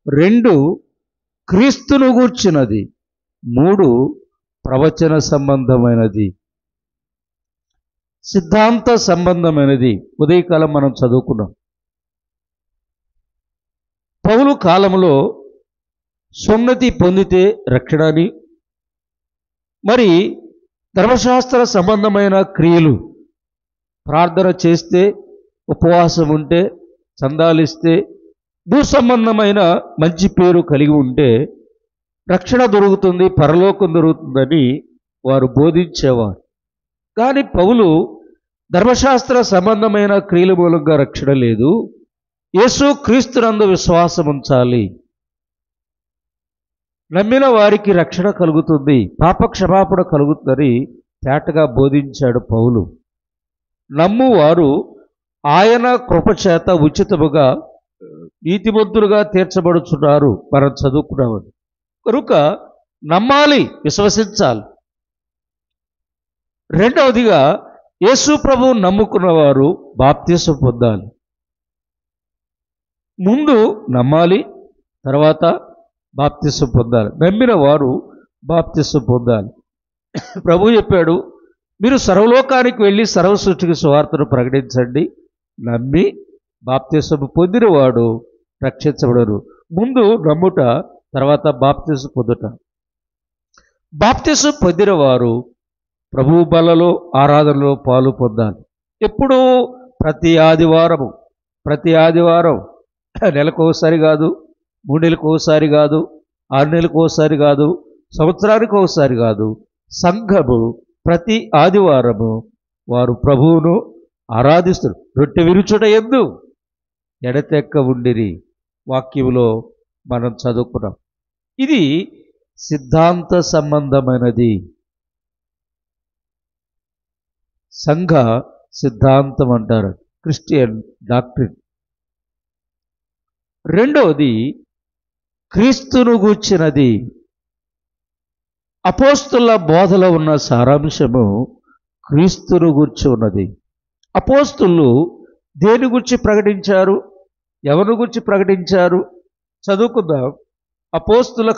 2 క్రీస్తును గూర్చినది, 3 ప్రవచన సంబంధమైనది, సిద్ధాంత సంబంధమైనది. ఉదయకాలం మనం చదువుకున్నాం. పౌలు కాలంలో సున్నతి పొందితే రక్షణ అని, మరి ధర్మశాస్త్ర సంబంధమైన క్రియలు, ప్రార్థన చేస్తే, ఉపవాసం ఉంటే, చందాలిస్తే, భూ సంబంధమైన మంచి పేరు కలిగి ఉంటే రక్షణ దొరుకుతుంది, పరలోకం దొరుకుతుందని వారు బోధించేవారు. కానీ పౌలు ధర్మశాస్త్ర సంబంధమైన క్రియల మూలంగా రక్షణ లేదు, యేసు క్రీస్తునందు విశ్వాసం ఉంచాలి, నమ్మిన వారికి రక్షణ కలుగుతుంది, పాప క్షమాపణ కలుగుతుందని తేటగా బోధించాడు పౌలు. నమ్మువారు ఆయన కృపచేత ఉచితముగా నీతిమంతులుగా తీర్చబడుచున్నారు, మనం చదువుకున్నామని. కనుక నమ్మాలి, విశ్వసించాలి. రెండవదిగా యేసు ప్రభువు నమ్ముకున్నవారు బాప్తిసం పొందాలి. ముందు నమ్మాలి, తర్వాత బాప్తిసం పొందాలి. నమ్మిన వారు బాప్తిసం పొందాలి. ప్రభు చెప్పాడు, మీరు సర్వలోకానికి వెళ్ళి సర్వ సృష్టికి సువార్తను ప్రకటించండి, నమ్మి బాప్తిసం పొందినవాడు రక్షించబడరు. ముందు నమ్ముట, తర్వాత బాప్తిసం పొందుట. బాప్తిసం పొందినవారు ప్రభువు బలలో, ఆరాధనలో పాలు పొందాలి. ఎప్పుడూ ప్రతి ఆదివారం నెలకు ఒకసారి కాదు, 3 నెలలకు ఒకసారి కాదు, 6 నెలలకు ఒకసారి కాదు, సంవత్సరానికి ఒకసారి కాదు, సంఘము ప్రతి ఆదివారము వారు ప్రభువును ఆరాధిస్తారు. రొట్టె విరుచుట యందు ఎడతెక్క ఉండిరి, వాక్యములో మనం చదువుకున్నాం. ఇది సిద్ధాంత సంబంధమైనది, సంఘ సిద్ధాంతం అంటారు, క్రిస్టియన్ డాక్ట్రిన్. రెండవది క్రీస్తును గూర్చినది. అపోస్తుల బోధలో ఉన్న సారాంశము క్రీస్తును గూర్చి ఉన్నది. అపోస్తులు దేని గురించి ప్రకటించారు, ఎవరి గురించి ప్రకటించారు? చదువుకుందాం. అపోస్తుల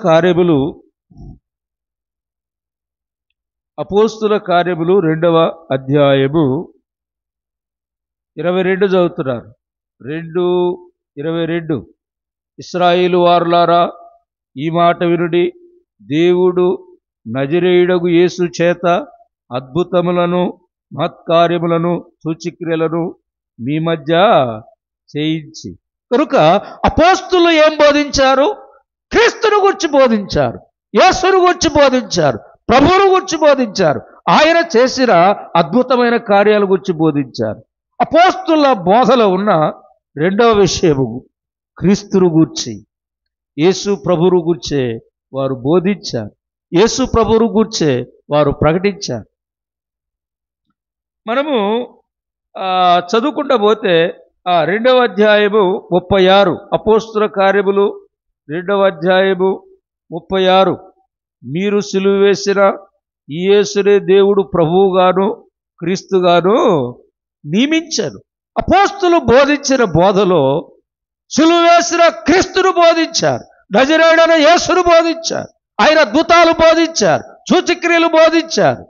కార్యములు 2వ అధ్యాయము 22 చదువుతున్నారు. 2:22 ఇశ్రాయేలు వారులారా, ఈ మాట వినుడి, దేవుడు నజరేయుడగు యేసు చేత అద్భుతములను, మహత్కార్యములను, సూచక్రియలను మీ మధ్య చేయించి. కనుక అపోస్తులు ఏం బోధించారు? క్రీస్తును గురించి బోధించారు, యేసును గురించి బోధించారు, ప్రభువును గురించి బోధించారు, ఆయన చేసిన అద్భుతమైన కార్యాల గురించి బోధించారు. అపోస్తుల బోధలో ఉన్న రెండవ విషయము క్రీస్తును గూర్చి, యేసు ప్రభువును గూర్చే వారు బోధించారు, యేసు ప్రభువును గూర్చే వారు ప్రకటించారు. మనము చదువుకుంటూ పోతే 2వ అధ్యాయము 36, అపోస్తుల కార్యములు 2వ అధ్యాయము 36, మీరు సిలువ వేసిన ఈ యేసునే దేవుడు ప్రభువుగాను క్రీస్తుగాను నియమించారు. అపోస్తులు బోధించిన బోధలో సిలువ వేసిన క్రీస్తును బోధించారు, నజరేయుడైన యేసును బోధించారు, ఆయన అద్భుతాలు బోధించారు, సూచక్రియలు బోధించారు.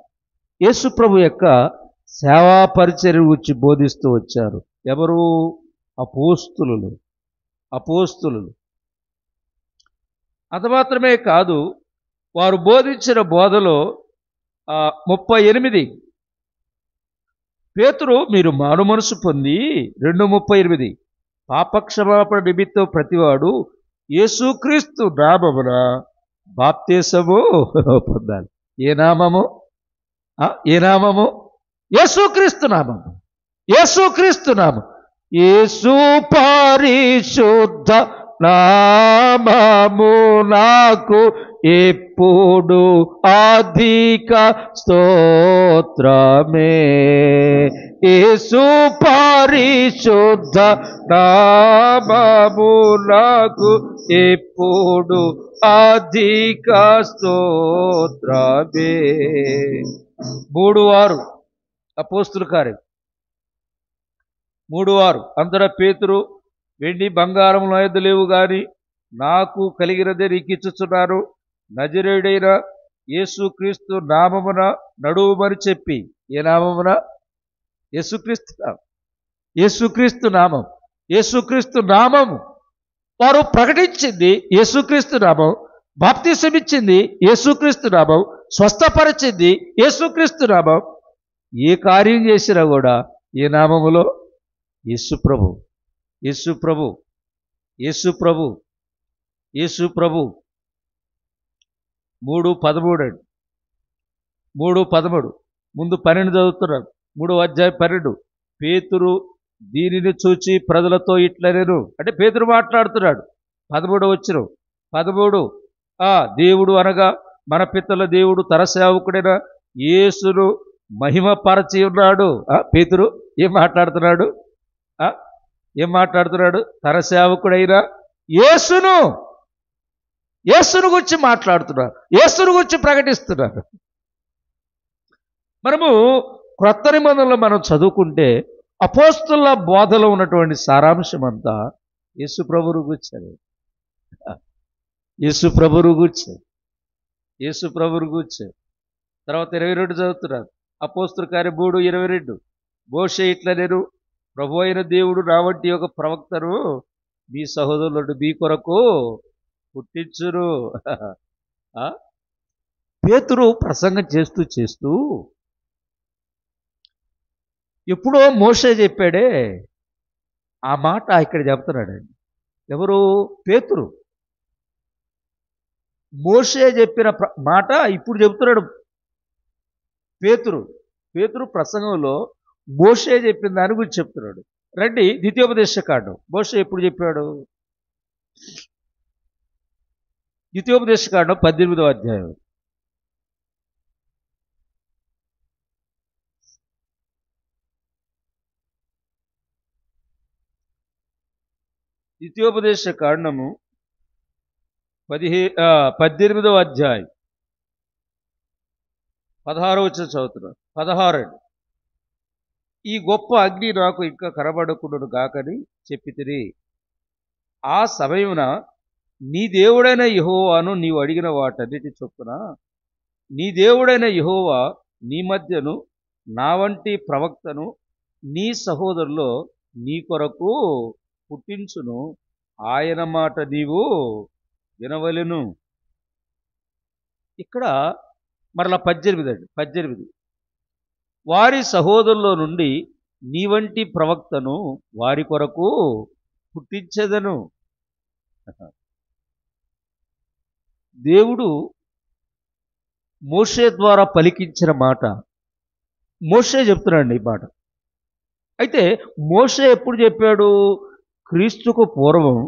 యేసు ప్రభు యొక్క సేవా పరిచర్య గురించి బోధిస్తూ వచ్చారు. ఎవరు? అపోస్తులు. అంత మాత్రమే కాదు, వారు బోధించిన బోధలో 38 పేతురు మీరు మారు మనసు పొంది, 2:38 పాపక్షమాపణ నిమిత్తం ప్రతివాడు యేసుక్రీస్తు నామమున బాప్తిసము పొందాలి. ఏ నామము? యేసుక్రీస్తు నామము. యేసు పరిశుద్ధ నామము నాకు ఎప్పుడు అధిక స్తోత్రమే. యేసు పరిశుద్ధ నామము నాకు ఎప్పుడు అధిక స్తోత్రమే. 3:6 అపోస్తుల కార్యం 3:6 అంతటా పేతురు, వెండి బంగారం నా యొద్ద లేవు గాని నాకు కలిగినదే నీకు ఇచ్చుచున్నాను, నజరేయుడైన యేసుక్రీస్తు నామమున నడువుమని చెప్పి. ఏ నామమున? యేసుక్రీస్తు నామం. యేసుక్రీస్తు నామం. యేసుక్రీస్తు నామము వారు ప్రకటించింది యేసుక్రీస్తు నామం, బాప్తిసం ఇచ్చింది యేసుక్రీస్తు నామం, స్వస్థపరిచింది యేసుక్రీస్తు నామం. ఏ కార్యం చేసినా కూడా ఏ నామములో? యేసు ప్రభు, యేసు ప్రభు, యేసు ప్రభు, యేసు ప్రభు. 3:13 అండి. 3:13 ముందు 12 చదువుతున్నాను. 3:12 పేతురు దీనిని చూచి ప్రజలతో ఇట్లనెను. అంటే పేతురు మాట్లాడుతున్నాడు. 13 వచనం. 13 దేవుడు అనగా మన పితల దేవుడు తన సేవకుడైన యేసును మహిమపరచి ఉన్నాడు. పేతురు ఏం మాట్లాడుతున్నాడు? ఏం మాట్లాడుతున్నాడు? తన సేవకుడైన యేసును గురించి మాట్లాడుతున్నారు, యేసును గురించి ప్రకటిస్తున్నారు. మనము క్రొత్త నిబంధనలో మనం చదువుకుంటే అపోస్తుల బోధలో ఉన్నటువంటి సారాంశం అంతా యేసు ప్రభువును గురించే. యేసు ప్రభువును గురించే, యేసు ప్రభువును గురించే. తర్వాత 22 చదువుతున్నారు. అపోస్తుల కార్యం 3:22 మోషే ఇట్లనెను, ప్రభు అయిన దేవుడు నా వంటి ఒక ప్రవక్తను మీ సహోదరులను మీ కొరకు పుట్టించును. పేతురు ప్రసంగం చేస్తూ ఎప్పుడో మోషే చెప్పాడే ఆ మాట ఇక్కడ చెప్తున్నాడండి. ఎవరు? పేతురు. మోషే చెప్పిన మాట ఇప్పుడు చెబుతున్నాడు పేతురు. పేతురు ప్రసంగంలో మోషే చెప్పిన దాని గురించి చెప్తున్నాడు. రండి ద్వితీయోపదేశకాండం. మోషే ఎప్పుడు చెప్పాడు? ద్వితీయోపదేశకాండం 18వ అధ్యాయం. ద్వితీయోపదేశకాండము 18వ అధ్యాయం 16వ వచనం చదువుతున్నాను. 16 ఈ గొప్ప అగ్ని నాకు ఇంకా కనబడకుండును గాకని చెప్పితిని. ఆ సమయమున నీ దేవుడైన యెహోవాను నీవు అడిగిన వాటన్నిటి చొప్పున నీ దేవుడైన యెహోవా నీ మధ్యను నా వంటి ప్రవక్తను నీ సహోదరులో నీ కొరకు పుట్టించును, ఆయన మాట నీవు వినవలెను. ఇక్కడ మరలా 18 వారి సహోదరులో నుండి నీ వంటి ప్రవక్తను వారి కొరకు పుట్టించెదను. దేవుడు మోషే ద్వారా పలికించిన మాట మోషే చెప్తున్నాడు ఈ మాట. అయితే మోషే ఎప్పుడు చెప్పాడు? క్రీస్తుకు పూర్వం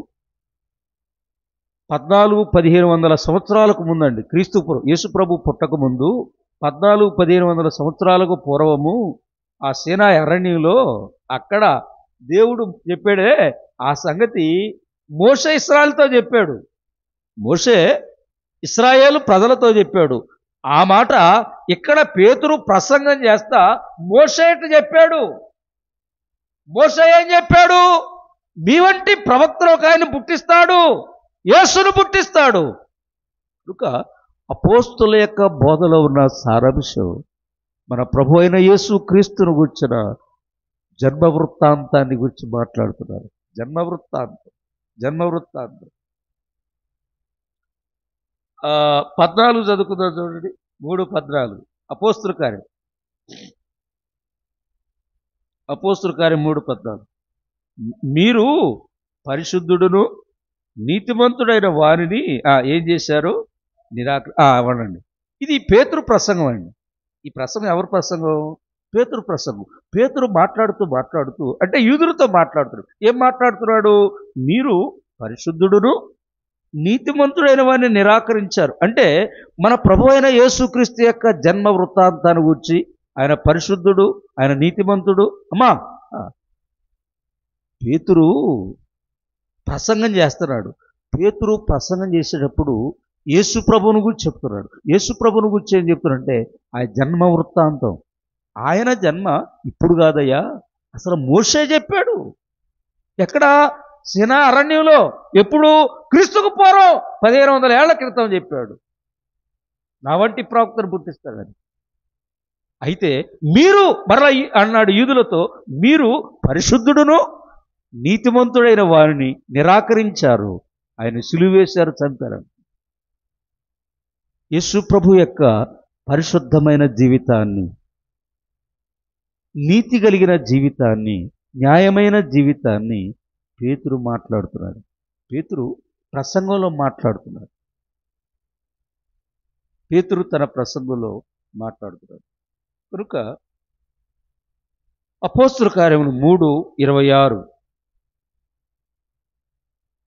1400-1500 సంవత్సరాలకు ముందండి. క్రీస్తు పూర్వం, యేసు ప్రభు పుట్టక ముందు 1400-1500 సంవత్సరాలకు పూర్వము ఆ సీనా అరణ్యంలో అక్కడ దేవుడు చెప్పాడే ఆ సంగతి మోషే ఇశ్రాయేలుతో చెప్పాడు. మోషే ఇశ్రాయేలు ప్రజలతో చెప్పాడు. ఆ మాట ఇక్కడ పేతురు ప్రసంగం చేస్తా మోషే చెప్పాడు. మోషే ఏం చెప్పాడు? మీ వంటి ప్రవక్తను ఒక ఆయన పుట్టిస్తాడు, యేసును పుట్టిస్తాడు. కనుక అపోస్తుల యొక్క బోధలో ఉన్న సారాంశం మన ప్రభు అయిన యేసు క్రీస్తును గురించిన జన్మ వృత్తాంతాన్ని గురించి మాట్లాడుతున్నారు. జన్మ వృత్తాంతం 14 చదువుకుందాం చూడండి. 3:14 అపోస్తుల కార్యం 3:14 మీరు పరిశుద్ధుడును నీతిమంతుడైన వారిని ఏం చేశారు? అవ్వండి. ఇది పేతురు ప్రసంగం అండి. ఈ ప్రసంగం ఎవరి ప్రసంగం? పేతురు ప్రసంగం. పేతురు మాట్లాడుతూ అంటే యూదులతో మాట్లాడుతున్నాడు. ఏం మాట్లాడుతున్నాడు? మీరు పరిశుద్ధుడును నీతిమంతుడైన వారిని నిరాకరించారు. అంటే మన ప్రభు అయిన యేసుక్రీస్తు యొక్క జన్మ వృత్తాంతాన్ని గురించి, ఆయన పరిశుద్ధుడు, ఆయన నీతిమంతుడు. పేతురు ప్రసంగం చేస్తున్నాడు. పేతురు ప్రసంగం చేసేటప్పుడు యేసు ప్రభువుని గురించి చెప్తున్నాడు. యేసు ప్రభువుని గురించి ఏం చెప్తున్నాడంటే ఆయన జన్మ వృత్తాంతం. ఆయన జన్మ ఇప్పుడు కాదయ్యా, అసలు మోషే చెప్పాడు. ఎక్కడ? సీనా అరణ్యంలో. ఎప్పుడు? క్రీస్తుకు పూర్వం 1500 ఏళ్ల క్రితం చెప్పాడు. నా వంటి ప్రవక్తను పుట్టిస్తాడని. అయితే మీరు మరలా అన్నాడు యూదులతో, మీరు పరిశుద్ధుడును నీతిమంతుడైన వారిని నిరాకరించారు, ఆయన సిలువ వేశారు, చంపారు. యేసు ప్రభు యొక్క పరిశుద్ధమైన జీవితాన్ని, నీతి కలిగిన జీవితాన్ని, న్యాయమైన జీవితాన్ని పేతురు మాట్లాడుతున్నాడు. పేతురు ప్రసంగంలో మాట్లాడుతున్నాడు. పేతురు తన ప్రసంగంలో మాట్లాడుతున్నాడు. కనుక అపోస్తుల కార్యములు 3:26,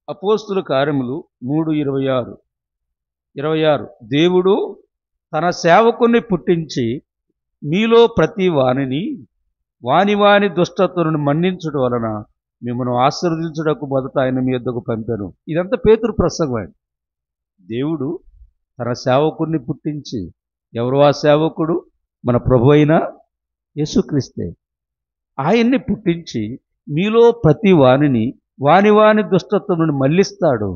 అపోస్తుల కార్యములు 3:26, దేవుడు తన సేవకుని పుట్టించి మీలో ప్రతి వానిని వాని దుష్టత్వను మన్నించడం వలన మిమ్మల్ని ఆశీర్వదించుటకు మొదట ఆయన మీ యొద్దకు పంపాను. ఇదంతా పేతురు ప్రసంగం. దేవుడు తన సేవకుడిని పుట్టించి, ఎవరు ఆ సేవకుడు? మన ప్రభు అయిన యేసుక్రీస్తే. ఆయన్ని పుట్టించి మీలో ప్రతి వానిని వాని దుష్టత్వం నుండి మళ్ళిస్తాడు,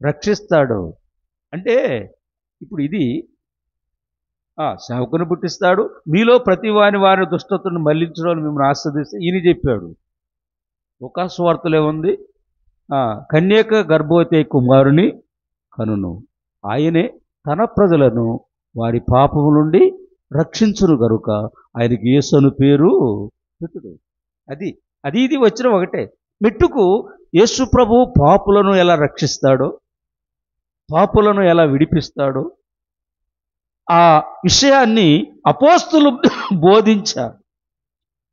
రక్షిస్తాడు. అంటే ఇప్పుడు ఇది సేవకుని పుట్టిస్తాడు, మీలో ప్రతి వాని దుష్టత్వం మళ్ళించడం మిమ్మల్ని ఆస్వాదిస్తే ఈయన చెప్పాడు. లూకా సువార్తలో ఏముంది? కన్యక గర్భవతి కుమారుని కనును, ఆయనే తన ప్రజలను వారి పాపము నుండి రక్షించును గనుక ఆయనకి యేసు అను పేరు పెట్టుడు. ఇది వచ్చిన ఒకటే మెట్టుకు. యేసు ప్రభు పాపులను ఎలా రక్షిస్తాడో, పాపులను ఎలా విడిపిస్తాడో ఆ విషయాన్ని అపోస్తులు బోధించారు.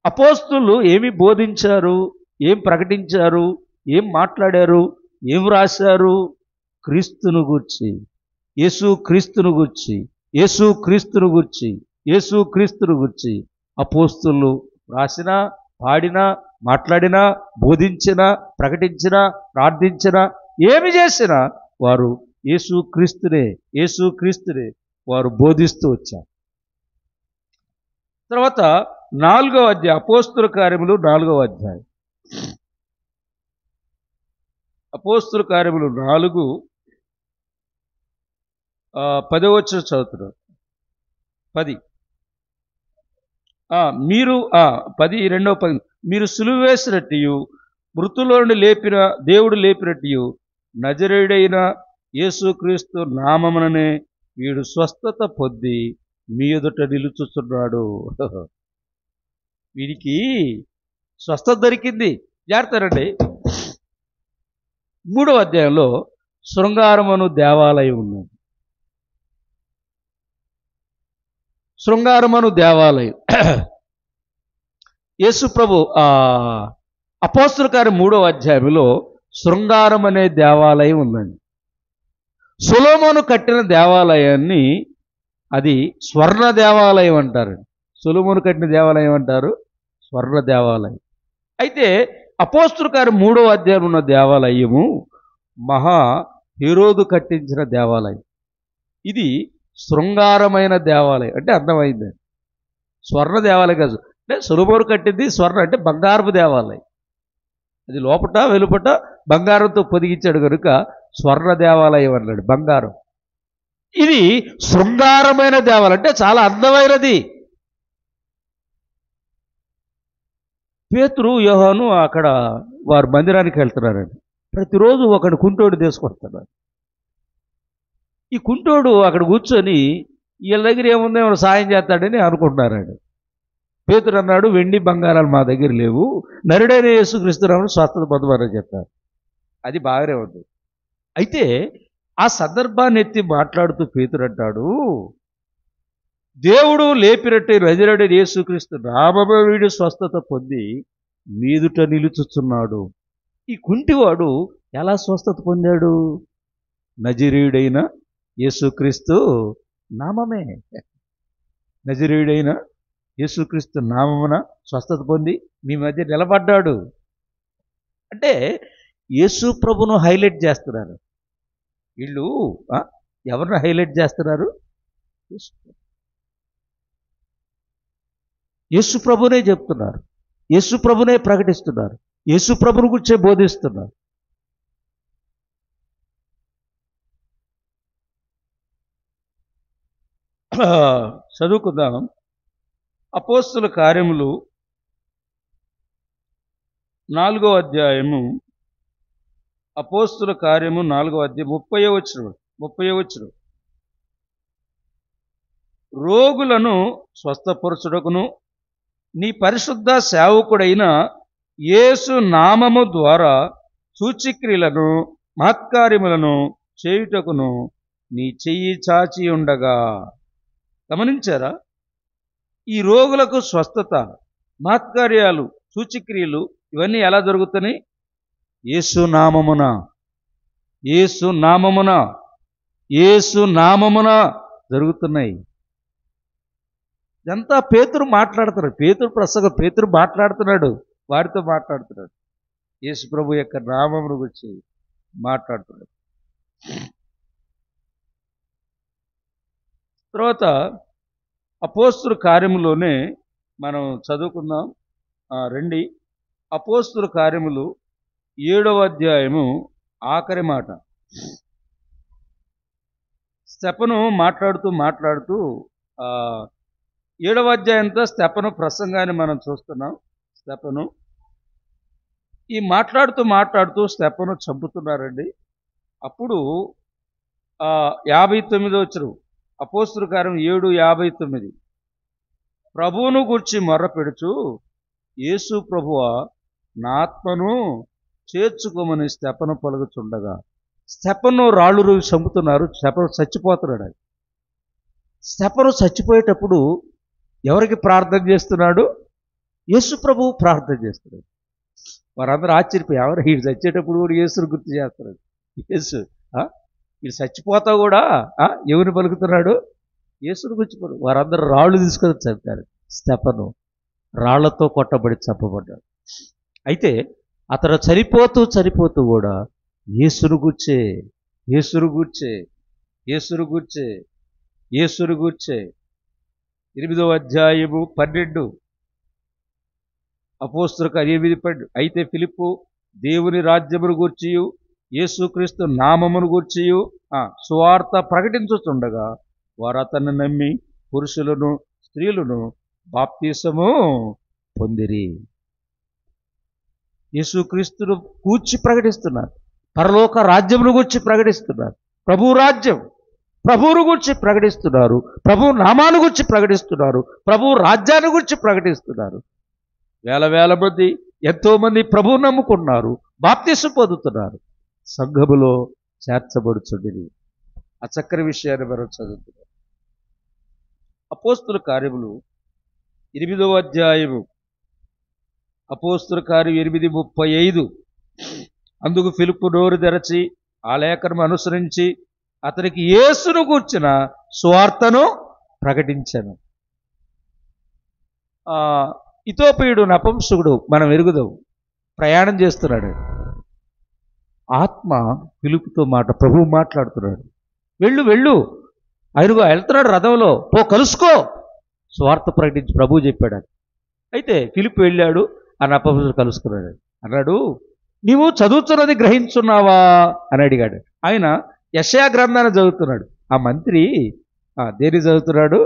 అపోస్తులు ఏమి బోధించారు, ఏం ప్రకటించారు, ఏం మాట్లాడారు, ఏం రాశారు? క్రీస్తును గూర్చి, యేసు క్రీస్తును గూర్చి, యేసు క్రీస్తును గూర్చి, యేసు క్రీస్తును గూర్చి అపోస్తులు రాసిన, పాడిన, మాట్లాడిన, బోధించిన, ప్రకటించిన, ప్రార్థించిన, ఏమి చేసినా వారు యేసు క్రీస్తునే వారు బోధిస్తూ వచ్చారు. తర్వాత 4వ అధ్యాయం, అపోస్తుల కార్యములు 4వ అధ్యాయం. అపోస్తుల కార్యములు 4:10 వచనం చదువుతున్నారు. 10 మీరు 10 మీరు సిలువ వేసినట్టు మృతుల్లో నుండి దేవుడు లేపినట్టు నజరేయుడైన యేసుక్రీస్తు నామముననే వీడు స్వస్థత పొంది మీ ఎదుట నిలుచుచున్నాడు. వీడికి స్వస్థత దొరికింది. జాగ్రత్తరండి. 3వ అధ్యాయంలో శృంగారమను దేవాలయం ఉన్నది. శృంగారమను దేవాలయం యేసు ప్రభు అపోస్తుల కార్యం 3వ అధ్యాయంలో శృంగారం అనే దేవాలయం ఉందండి. సొలొమోను కట్టిన దేవాలయాన్ని అది స్వర్ణ దేవాలయం అంటారు. సొలొమోను కట్టిన దేవాలయం అంటారు స్వర్ణ దేవాలయం. అయితే అపోస్తుల కార్యం 3వ అధ్యాయం ఉన్న దేవాలయము హేరోదు కట్టించిన దేవాలయం. ఇది శృంగారమైన దేవాలయం. అంటే అర్థమైంది, స్వర్ణ దేవాలయం కాదు. అంటే సొలొమోను కట్టింది స్వర్ణ అంటే బంగారపు దేవాలయం. అది లోపట వెలుపట బంగారంతో పొదిగించాడు కనుక స్వర్ణ దేవాలయం అన్నాడు, బంగారం. ఇది శృంగారమైన దేవాలయం అంటే చాలా అందమైనది. పేతురు, యోహాను అక్కడ వారు మందిరానికి వెళ్తున్నారండి. ప్రతిరోజు ఒకడు కుంటోడు తీసుకొస్తున్నాడు. ఈ కుంటోడు అక్కడ కూర్చొని వీళ్ళ దగ్గర ఏముందో ఏమైనా సాయం చేస్తాడని అనుకుంటున్నారండి. పేతురు అన్నాడు, వెండి బంగారాలు మా దగ్గర లేవు, నరుడైన యేసుక్రీస్తునామమున స్వస్థత పొందమని చెప్పారు. అది బాగానే ఉంది. అయితే ఆ సందర్భాన్ని ఎత్తి మాట్లాడుతూ పేతురు అంటాడు, దేవుడు లేపినట్టే నజరేయుడైన యేసుక్రీస్తు నామమున వీడు స్వస్థత పొంది మీదుట నిలుచుచున్నాడు. ఈ కుంటివాడు ఎలా స్వస్థత పొందాడు? నజరేయుడైన యేసుక్రీస్తు నామమే. నజరేయుడైన యేసుక్రీస్తు నామమున స్వస్థత పొంది మీ మధ్య నిలబడ్డాడు. అంటే యేసు ప్రభును హైలైట్ చేస్తున్నారు వీళ్ళు. ఎవరిని హైలైట్ చేస్తున్నారు? యేసు ప్రభునే చెప్తున్నారు, యేసు ప్రభునే ప్రకటిస్తున్నారు, యేసు ప్రభుని గురించే బోధిస్తున్నారు. చదువుకుందాం. అపోస్తుల కార్యములు 4వ అధ్యాయము. అపోస్తుల కార్యము 4వ అధ్యాయం 30వ వచనం. రోగులను స్వస్థపరచుటకును నీ పరిశుద్ధ సేవకుడైన యేసు నామము ద్వారా సూచక్రియలను మహత్కార్యములను చేయుటకును నీ చెయ్యి చాచి ఉండగా. గమనించారా? ఈ రోగులకు స్వస్థత, మహత్కార్యాలు, సూచక్రియలు ఇవన్నీ ఎలా జరుగుతున్నాయి? యేసు నామమున, యేసు నామమున, యేసు నామమున జరుగుతున్నాయి. ఇదంతా పేతురు మాట్లాడుతున్నాడు. పేతురు మాట్లాడుతున్నాడు, వారితో మాట్లాడుతున్నాడు. యేసు ప్రభు యొక్క నామమును గురించి మాట్లాడుతున్నాడు. తర్వాత అపోస్తుల కార్యములోనే మనం చదువుకుందాం. రండి, అపోస్తుల కార్యములు 7వ అధ్యాయము ఆఖరి మాట. స్టెఫను మాట్లాడుతూ 7వ అధ్యాయంతో స్టెఫను ప్రసంగాన్ని మనం చూస్తున్నాం. స్టెఫను ఈ మాట్లాడుతూ స్టెఫను చంపుతున్నారండి. అప్పుడు 59వ వచనం, అపోస్తుల కార్యం 7:59. ప్రభువును గూర్చి మొర్రపెడుచు, యేసు ప్రభువా నా ఆత్మను చేర్చుకోమని స్టెఫను పలుకుచుండగా. స్టెఫను రాళ్ళు చంపుతున్నారు. స్టెఫను చచ్చిపోతున్నాడు. స్టెఫను చచ్చిపోయేటప్పుడు ఎవరికి ప్రార్థన చేస్తున్నాడు? యేసు ప్రభువు ప్రార్థన చేస్తున్నాడు. వారందరూ ఆశ్చర్యపోయి, ఎవరు వీడు చచ్చేటప్పుడు కూడా యేసును గుర్తు చేస్తున్నాడు. యేసు వీడు చచ్చిపోతా కూడా ఎవరిని పలుకుతున్నాడు? యేసును గురించి. వారందరూ రాళ్ళు తీసుకొని చంపారు. స్టెఫను రాళ్లతో కొట్టబడి చంపబడ్డాడు. అయితే అతడు చనిపోతూ కూడా యేసును గూర్చే 8వ అధ్యాయము 12. అపోస్తుల కార్యం 8:12. అయితే ఫిలిప్పు దేవుని రాజ్యమును గూర్చియు యేసుక్రీస్తు నామమును గూర్చియు సువార్త ప్రకటించుచుండగా వారు అతన్ని నమ్మి పురుషులను స్త్రీలను బాప్తిసము పొందిరి. యేసుక్రీస్తును గూర్చి ప్రకటిస్తున్నారు. పరలోక రాజ్యమును గూర్చి ప్రకటిస్తున్నారు. ప్రభువును గూర్చి ప్రకటిస్తున్నారు. ప్రభు నామాను గూర్చి ప్రకటిస్తున్నారు. ప్రభు రాజ్యాన్ని గూర్చి ప్రకటిస్తున్నారు. వేల మంది, ఎంతో మంది ప్రభువు నమ్ముకున్నారు, బాప్తిసం పొందుతున్నారు, సంఘములో చేర్చబడుచుండిరి. ఆ చక్కని విషయాన్ని మనం చదువుతున్నాం. అపోస్తుల కార్యములు 8వ అధ్యాయము. అపోస్తుల కార్యం 8:35. అందుకు ఫిలిప్పు నోరు తెరచి ఆ లేఖను అనుసరించి అతనికి యేసును గూర్చిన సువార్తను ప్రకటించాను. ఇథియోపియుడు నపుంసకుడు, మనం ఎరుగుదాం, ప్రయాణం చేస్తున్నాడు. ఆత్మ ఫిలిప్పుతో ప్రభువు మాట్లాడుతున్నాడు. వెళ్ళు ఆయనగా వెళ్తున్నాడు రథంలో, పో కలుసుకో, స్వార్థ ప్రకటించి ప్రభువు చెప్పాడు. అయితే ఫిలిప్పు వెళ్ళాడు, ఆ నపుంసకుడు కలుసుకున్నాడు. అన్నాడు, నీవు చదువుతున్నది గ్రహించున్నావా అని అడిగాడు. ఆయన యెషయా గ్రంథాన్ని చదువుతున్నాడు. ఆ మంత్రి దేని చదువుతున్నాడు?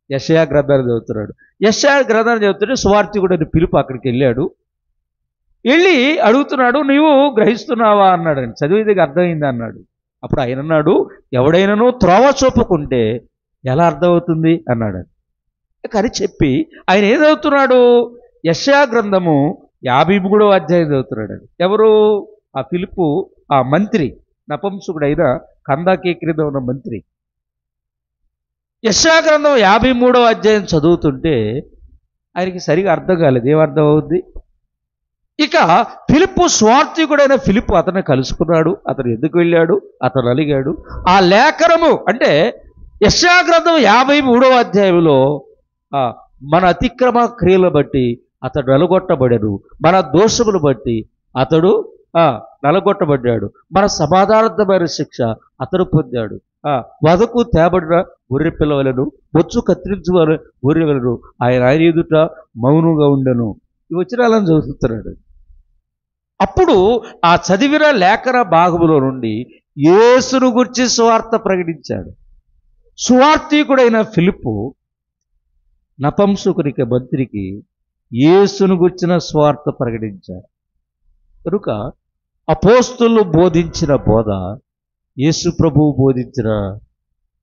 యెషయా గ్రంథాన్ని చదువుతున్నాడు. యెషయా గ్రంథాన్ని చదువుతుంటే సువార్తికుడు అని పిలుపు అక్కడికి వెళ్ళి అడుగుతున్నాడు, నీవు గ్రహిస్తున్నావా అన్నాడు. చదివేది అర్థమైంది అన్నాడు. అప్పుడు ఆయన అన్నాడు, ఎవడైనాను త్రోవ చూపుకుంటే ఎలా అర్థమవుతుంది అన్నాడు. కానీ చెప్పి ఆయన ఏం చదువుతున్నాడు? యెషయా గ్రంథము 53వ అధ్యాయం చదువుతున్నాడు. ఎవరు? ఆ ఫిలిప్పు, ఆ మంత్రి, నపుంసకుడైన కందాకి క్రింద ఉన్న మంత్రి. యెషయా గ్రంథం 53వ అధ్యాయం చదువుతుంటే ఆయనకి సరిగా అర్థం కాలేదు. ఏమర్థం అవుద్ది? ఇక ఫిలిప్పు, స్వార్థికుడైన ఫిలిప్పు అతన్ని కలుసుకున్నాడు. అతను ఎందుకు వెళ్ళాడు? అతను అలిగాడు. ఆ లేఖనము అంటే యెషయా గ్రంథం 53వ అధ్యాయంలో మన అతిక్రమ క్రియలు బట్టి అతడు నలగొట్టబడాడు, మన దోషములు బట్టి అతడు నలగొట్టబడ్డాడు, మన సమాధానార్థమైన శిక్ష అతడు పొందాడు. వదకు తేబడిన గొర్రె పిల్లవలను, బొచ్చు కత్తిరించువలను గొర్రెవలను ఆయన ఎదుట మౌనంగా ఉండను. ఈ వచనాలను చదువుతున్నాడు. అప్పుడు ఆ చదివిన లేఖన భాగములో నుండి యేసును గురించి సువార్త ప్రకటించాడు. సువార్తీకుడైన ఫిలిప్పు నపంసకునికి మంత్రికి యేసును గుర్చిన స్వార్థ ప్రకటించారు. కనుక అపోస్తులు బోధించిన బోధ, యేసు ప్రభువు బోధించిన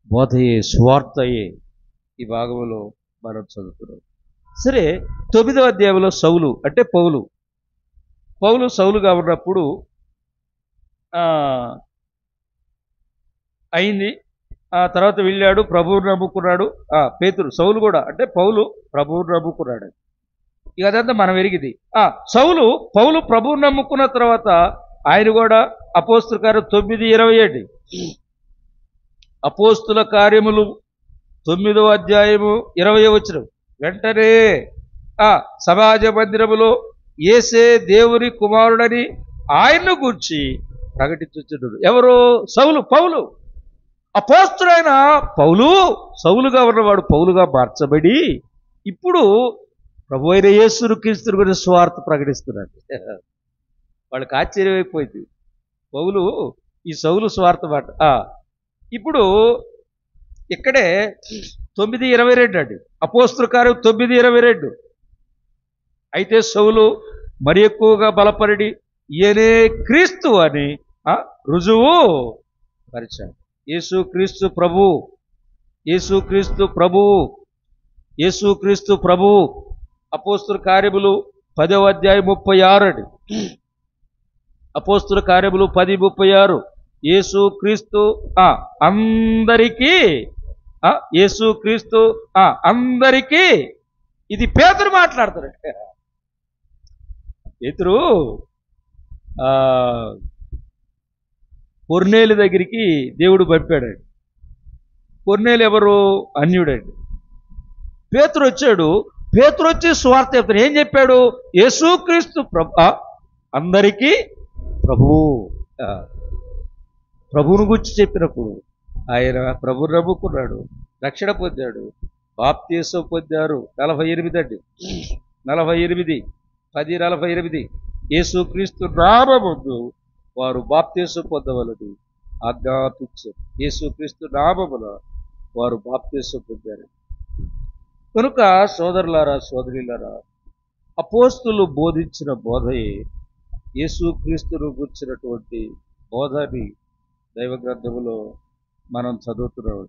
బోధయే, స్వార్థయే ఈ భాగంలో మనం చదువుతున్నాం. సరే, 9వ అధ్యాయంలో సౌలు అంటే పౌలు సౌలుగా ఉన్నప్పుడు అయింది. ఆ తర్వాత వెళ్ళాడు, ప్రభువుని నమ్ముకున్నాడు. పేతురు, సౌలు కూడా అంటే పౌలు ప్రభువుని నమ్ముకున్నాడు. ఇక అదంతా మనం ఎరిగింది. పౌలు ప్రభువుని నమ్ముకున్న తర్వాత ఆయన కూడా అపోస్తుల కార్యం 9:27 అపోస్తుల కార్యములు 9వ అధ్యాయము 20వ వచనం, వెంటనే సమాజ మందిరములో యేసే దేవుని కుమారుడని ఆయన్ను గూర్చి ప్రకటించుచున్నాడు. ఎవరు? పౌలు. అపోస్తులైన పౌలు సౌలుగా ఉన్నవాడు పౌలుగా మార్చబడి ఇప్పుడు ప్రభు అయిన యేసు క్రీస్తు గురించి స్వార్థ ప్రకటిస్తున్నాడు. వాళ్ళకి ఆశ్చర్యమైపోయింది. పౌలు ఈ సౌలు స్వార్థ మాట. ఇప్పుడు ఇక్కడే 9:22 అండి, అపోస్తుల కార్యం 9:22. అయితే సౌలు మరి ఎక్కువగా బలపడి ఈయనే క్రీస్తు అని రుజువు పరిచాడు. యేసుక్రీస్తు ప్రభువు. అపోస్తుల కార్యములు 10వ అధ్యాయం 36 అండి. అపోస్తుల కార్యములు 10:36 యేసుక్రీస్తు అందరికీ అందరికీ. ఇది పేతురు మాట్లాడతాడు. పేతురు కొర్నేలు దగ్గరికి దేవుడు పంపాడండి. కొర్నేలు ఎవరు? అన్యుడండి. పేతురు వచ్చి సువార్త చెప్తాడు. ఏం చెప్పాడు? యేసుక్రీస్తు అందరికీ ప్రభువును గురించి చెప్పినప్పుడు ఆయన ప్రభువును నమ్ముకున్నాడు, రక్షణ పొందాడు, బాప్తీసం పొందారు. 48 అండి, 10:48 యేసుక్రీస్తు నామమున వారు బాప్తీసం పొందవలెను ఆజ్ఞాపించారు. యేసుక్రీస్తు నామమున వారు బాప్తీసం పొందారు. కనుక సోదరులారా, సోదరులారా, అపోస్తులు బోధించిన బోధయే యేసుక్రీస్తును గుర్చినటువంటి బోధని దైవ గ్రంథములో మనం చదువుతున్నాం.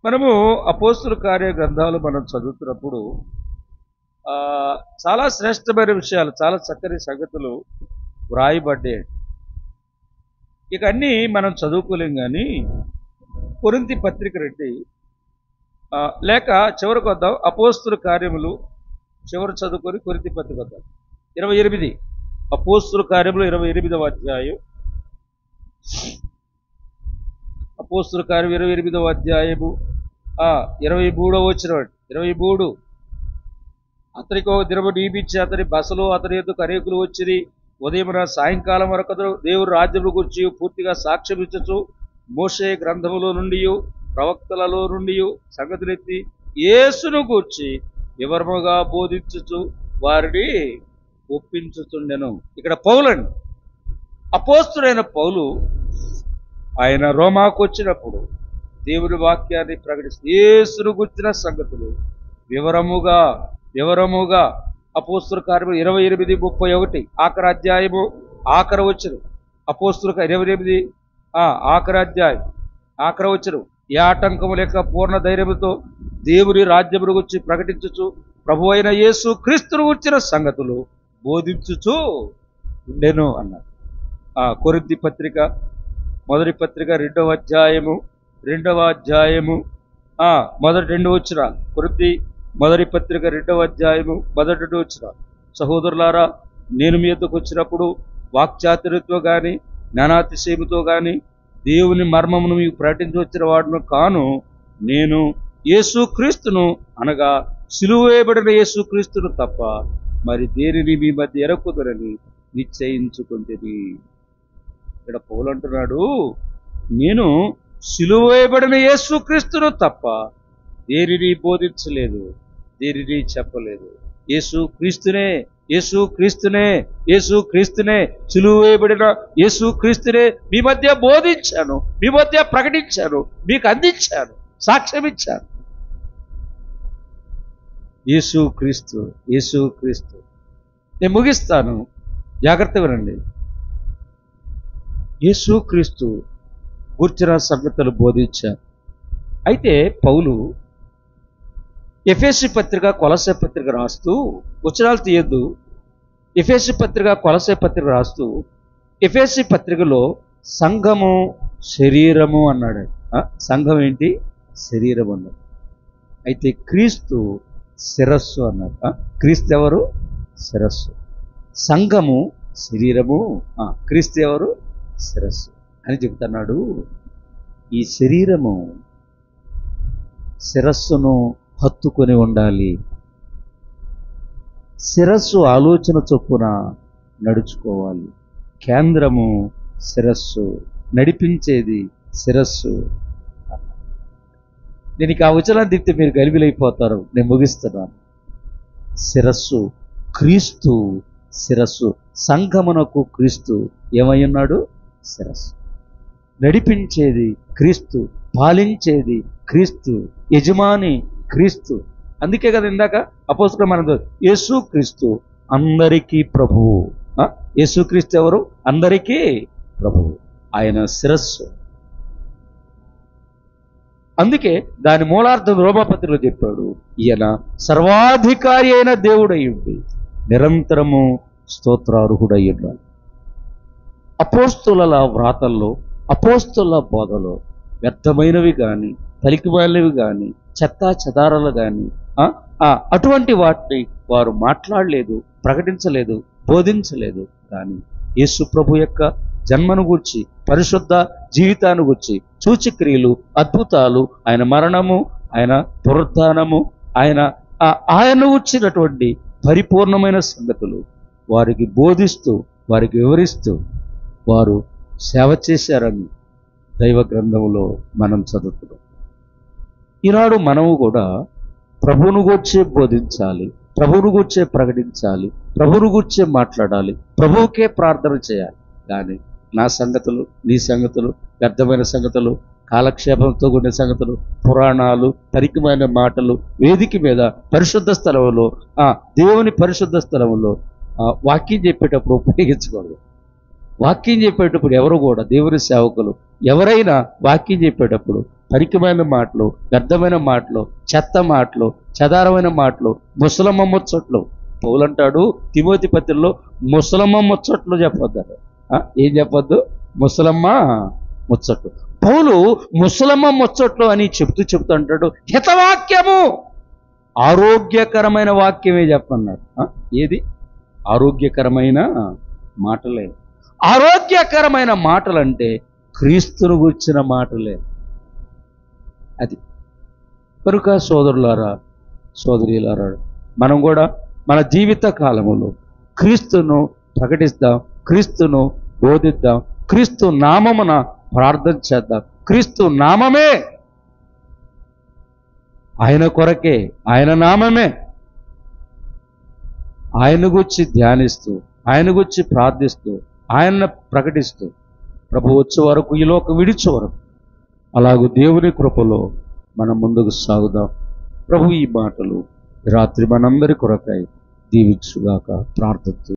మనము అపోస్తుల కార్య గ్రంథాలు మనం చదువుతున్నప్పుడు చాలా శ్రేష్టమైన విషయాలు, చాలా చక్కని సంగతులు వ్రాయబడ్డాయి. ఇక అన్నీ మనం చదువుకోలేం. కానీ కొరింథీ పత్రిక రండి, లేక చివరికి వద్దాం. అపోస్తుల కార్యములు చివరి చదువుకొని కొరింథీ పత్రిక వద్దాం. 28 అపోస్తుల కార్యములు 28వ అధ్యాయం. అపోస్తుల కార్యం 28వ అధ్యాయము 23వ వచనం. 23 అతనికి ఒక దినము నియమించి అతని బసలో అతని యొద్దకు అనేకులు వచ్చిరి. ఉదయమున సాయంకాలం వరకు దేవుడు రాజ్యము గురించి పూర్తిగా సాక్ష్యం ఇచ్చచ్చు మోషే గ్రంథములో నుండి ప్రవక్తలలో నుండి సంగతులెత్తి యేసును గూర్చి వివరముగా బోధించుచు వారిని ఒప్పించుచుండెను. ఇక్కడ పౌలండి, అపోస్తులైన పౌలు ఆయన రోమాకు వచ్చినప్పుడు దేవుని వాక్యాన్ని ప్రకటిస్తూ యేసును గూర్చిన సంగతులు వివరముగా అపోస్తుల కార్యము 28:31 ఆఖరి అధ్యాయము ఆఖరి వచ్చును. అపోస్తుల 28 ఆఖరి అధ్యాయం ఆఖరి వచ్చును. ఏ ఆటంకము లేక పూర్ణ ధైర్యముతో దేవుని రాజ్యమును గురించి ప్రకటించుచు ప్రభు అయిన యేసు క్రీస్తును గుర్చిన సంగతులు బోధించుచు ఉండెను అన్నారు. కొరింథీ పత్రిక మొదటి పత్రిక 2వ అధ్యాయము మొదటి 2 వచనాలు. కొరింథీ మొదటి పత్రిక 2వ అధ్యాయము మొదటి 2 వచనాలు. సహోదరులారా, నేను మీ యొద్దకు వచ్చినప్పుడు వాక్చాతుర్యంతో గాని జ్ఞానాతిశయముతో గాని దేవుని మర్మమును మీకు ప్రకటించవచ్చిన వాడును కాను. నేను యేసుక్రీస్తును అనగా సిలువ వేయబడిన యేసుక్రీస్తును తప్ప మరి దేనిని మీ మధ్య ఎరకుదరని నిశ్చయించుకుంటుంది. ఇక్కడ పౌలు అంటున్నాడు, నేను సిలువ వేయబడిన యేసుక్రీస్తును తప్ప దేనిని బోధించలేదు, దేనిని చెప్పలేదు. యేసుక్రీస్తునే యేసు క్రీస్తునే, యేసు క్రీస్తునే, సిలువ వేయబడిన యేసు క్రీస్తునే మీ మధ్య బోధించాను, మీ మధ్య ప్రకటించాను, మీకు అందించాను, సాక్ష్యం ఇచ్చాను. యేసు క్రీస్తు, యేసు క్రీస్తు. నేను ముగిస్తాను, జాగ్రత్తగా వినండి. యేసు క్రీస్తు గూర్చిన సంగతులు బోధించారు. అయితే పౌలు ఎఫెసీ పత్రిక, కొలస్సే పత్రిక రాస్తూ, వచనాలు తీయద్దు, ఎఫెసీ పత్రిక, కొలస్సే పత్రిక రాస్తూ ఎఫెసీ పత్రికలో సంఘము శరీరము అన్నాడు. సంఘం ఏంటి? శరీరం అన్నాడు. అయితే క్రీస్తు శిరస్సు అన్నాడు. క్రీస్తు ఎవరు? శిరస్సు. సంఘము శరీరము, క్రీస్తు ఎవరు? శిరస్సు అని చెబుతున్నాడు. ఈ శరీరము శిరస్సును హత్తుకొని ఉండాలి. శిరస్సు ఆలోచన చొప్పున నడుచుకోవాలి. కేంద్రము శిరస్సు, నడిపించేది శిరస్సు. దీనికి ఆ వచనాన్ని దిగితే మీరు గలిబిలైపోతారు. నేను ముగిస్తున్నాను. శిరస్సు క్రీస్తు శిరస్సు. సంఘమునకు క్రీస్తు ఏమై ఉన్నాడు? శిరస్సు. నడిపించేది క్రీస్తు, పాలించేది క్రీస్తు, యజమాని క్రీస్తు. అందుకే కదా ఇందాక అపోస్తలుడు మనం యేసు క్రీస్తు అందరికీ ప్రభువు. యేసు క్రీస్తు ఎవరు? అందరికీ ప్రభువు. ఆయన శిరస్సు. అందుకే దాని మూలార్థం రోమాపత్రికలో చెప్పాడు, ఈయన సర్వాధికారి అయిన దేవుడై ఉండి నిరంతరము స్తోత్రార్హుడై ఉన్నాడు. అపోస్తలుల వ్రాతల్లో, అపోస్తలుల బోధలో వ్యర్థమైనవి కానీ, పలికిమాలినవి కానీ, చెత్తా చెదారాలు కానీ అటువంటి వాటిని వారు మాట్లాడలేదు, ప్రకటించలేదు, బోధించలేదు. కానీ యేసు ప్రభు యొక్క జన్మను గూర్చి, పరిశుద్ధ జీవితాన్ని గూర్చి, సూచక్రియలు, అద్భుతాలు, ఆయన మరణము, ఆయన పునరుత్థానము, ఆయన వచ్చినటువంటి పరిపూర్ణమైన సంగతులు వారికి బోధిస్తూ, వారికి వివరిస్తూ వారు సేవ చేశారని దైవ గ్రంథంలో మనం చదువుతున్నాం. ఈనాడు మనము కూడా ప్రభువును గూర్చే బోధించాలి, ప్రభువును గూర్చే ప్రకటించాలి, ప్రభువును గూర్చే మాట్లాడాలి, ప్రభువుకే ప్రార్థన చేయాలి. కానీ నా సంగతులు, నీ సంగతులు, వ్యర్థమైన సంగతులు, కాలక్షేపంతో కూడిన సంగతులు, పురాణాలు, తరికమైన మాటలు వేదిక మీద పరిశుద్ధ స్థలంలో, దేవుని పరిశుద్ధ స్థలంలో వాక్యం చెప్పేటప్పుడు ఉపయోగించకూడదు. వాక్యం చెప్పేటప్పుడు ఎవరు కూడా, దేవుని సేవకులు ఎవరైనా వాక్యం చెప్పేటప్పుడు పరికమైన మాటలు, వ్యర్థమైన మాటలు, చెత్త మాటలు, చెదారమైన మాటలు, ముసలమ్మ ముచ్చట్లు, పౌలంటాడు తిమోతి పత్రికలో ముసలమ్మ ముచ్చట్లు చెప్పొద్దాడు. ఏం చెప్పొద్దు? ముసలమ్మ ముచ్చట్లు. పౌలు ముసలమ్మ ముచ్చట్లు అని చెప్తూ అంటాడు, హితవాక్యము, ఆరోగ్యకరమైన వాక్యమే చెప్పన్నాడు. ఏది? ఆరోగ్యకరమైన మాటలే. ఆరోగ్యకరమైన మాటలంటే క్రీస్తును గూర్చిన మాటలే. అది కనుక సోదరులారా, సోదరీలారా, మనం కూడా మన జీవిత కాలములో క్రీస్తును ప్రకటిద్దాం, క్రీస్తును బోధిద్దాం, క్రీస్తు నామమున ప్రార్థన చేద్దాం. క్రీస్తు నామమే, ఆయన కొరకే, ఆయన నామమే, ఆయన గురించి ధ్యానిస్తూ, ఆయన గురించి ప్రార్థిస్తూ, ఆయన్ని ప్రకటిస్తూ ప్రభు వచ్చే వరకు, ఈ లోకం విడిచే వరకు అలాగూ దేవుని కృపలో మనం ముందుకు సాగుదాం. ప్రభు ఈ మాటలు రాత్రి మనందరి కొరకై దీవించుగాక. ప్రార్థన.